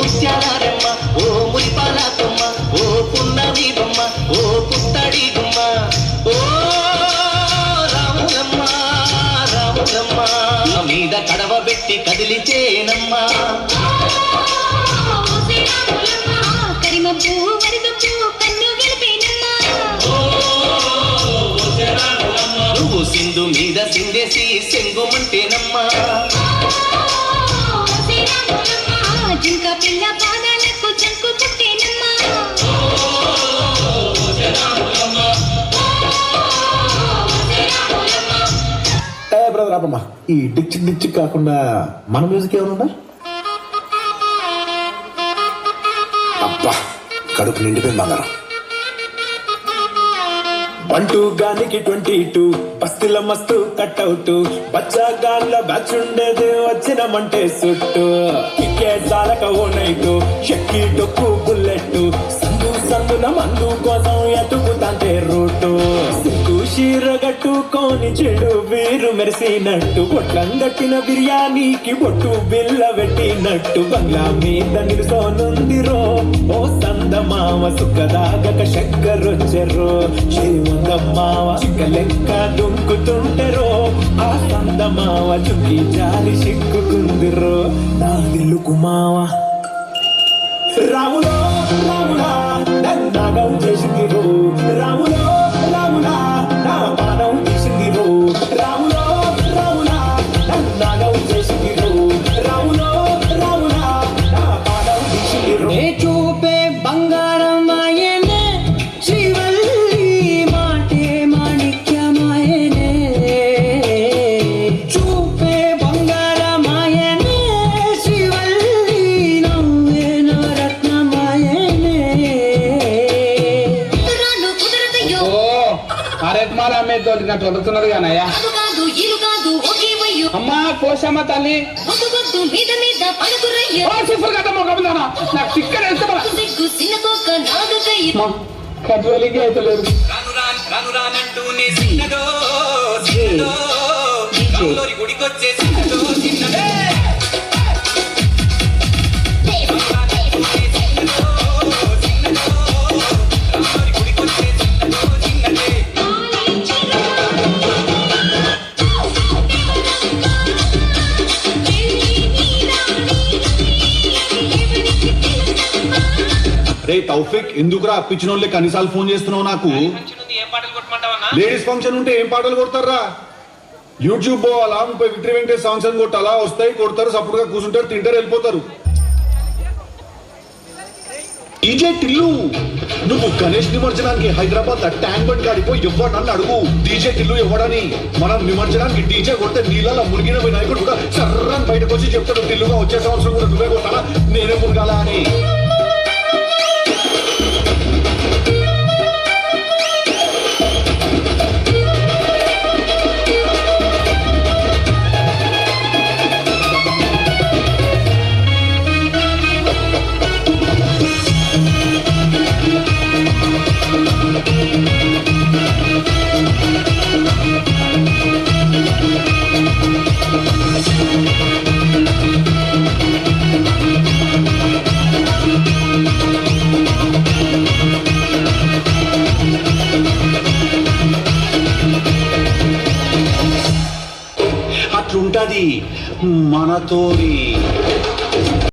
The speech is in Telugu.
ముత్యాలమ్మ ఓ మురిపాలమ్మ ఓ పున్నమి బొమ్మ ఓ పుత్తడి గుమ్మ ఓ రాములమ్మ రాములమ్మ మీద కడవ పెట్టి కదిలితేనమ్మా కరిమప్పు వరదప్పు కన్ను గెలిపేనమ్మా నువ్వు సింధు మీద సిందేసి సెంగుమంటేనమ్మా జింక పిల్ల పాదాలకు చంకు పుట్టేనమ్మా బ్రదర్ అబ్బమ్మ ఈ డిచ్ డిచ్ కాకుండా మన మ్యూజిక్ ఏమన్నా అబ్బా కడుపు నిండిపోయింది బంగారం 1-2 గానికి 22 బస్తిల మస్తు కట్అవుట్ బచ్చాగాళ్ళ బ్యాచ్ ఉండేది వచ్చినమంటే సుట్టు కిక్కే చాలక ఓ నైటు షక్కి డొక్కు బుల్లెట్ సందున మందు కోసం ఎతుకుతాంటే రూటు సిగ్గు షీరగట్టుకొని చెడు వీరు మెరిసినట్టు బొట్లంగట్టిన బిర్యానీకి బొట్టు బిల్ల పెట్టినట్టు బంగ్లా మీద నిలుసోనుందిరో ఓ సందమామ సుఖదాగక చక్కరొచ్చెరో శ్రీమందమ్మావ చిక్క లెక్క దుంకుతుంటెరో ఆ సందమావ చుక్కి జాలి సిక్కుకుందిరో నా దిల్లుకు మావ రాములో రాములా నాగం చేసిందిరో రాములో రాములా నా పానం తీసిందిరో రాములో రాములా నాగం చేసిందిరో రాములో రాములా నా పానం తీసిందిరో చూపే బంగారం ఆయనే శ్రీవల్లి మాటే మాణిక్యమాయనే చూపే బంగారం ఆయనే శ్రీవల్లి నవ్వేన రత్నమాయనే రాను కుదరదయ్యో అరే మాల అమ్మే తోలినట్టు వదుతున్నది కానయ్యా కాదు ఇరు కాదు ఒకే వయ్యో అమ్మా కోసమ్మ తల్లి వద్దు మీద మీద పలుకురయ్యో సిఫర్ కట్ట మొక్కముందానా నాకు చిక్కన వేస్తామా సిగ్గు సిన్నకోక నాగకయ్య కట్వలికి అయితే లేదు రానురానంటూనే చిన్నదో చిన్నదో రాములోరి గుడికొచ్చే చిన్నదో చిన్నదే రే తౌఫిక్ ఎందుకురా అప్పించిన వాళ్ళకి అన్నిసార్లు ఫోన్ చేస్తున్నావు నాకు లేడీస్ ఫంక్షన్ ఉంటే ఏం పాటలు కొడతారా యూట్యూబ్ పోవాలా 30 విక్టరీ వెంకటేష్ సాంగ్స్ అని కొట్టాలా వస్తాయి కొడతారు సపోర్ట్గా కూర్చుంటారు తింటారు వెళ్ళిపోతారు డీజే టిల్లు నువ్వు గణేష్ నిమజ్జనానికి హైదరాబాద్ ట్యాంక్ బండ్ కాడిపోయి ఎవడని అడుగు డీజే టిల్లు ఎవడని మనం నిమజ్జనానికి డీజే కొడితే నీళ్ళ మునిగిన వినాయకుడు కూడా సర్రని బయటకు వచ్చి చెప్తాడు టిల్లుగా వచ్చే సంవత్సరం కూడా నువ్వే కొట్టాలా నేనే మునగాలా అని అట్లుంటది మనతోని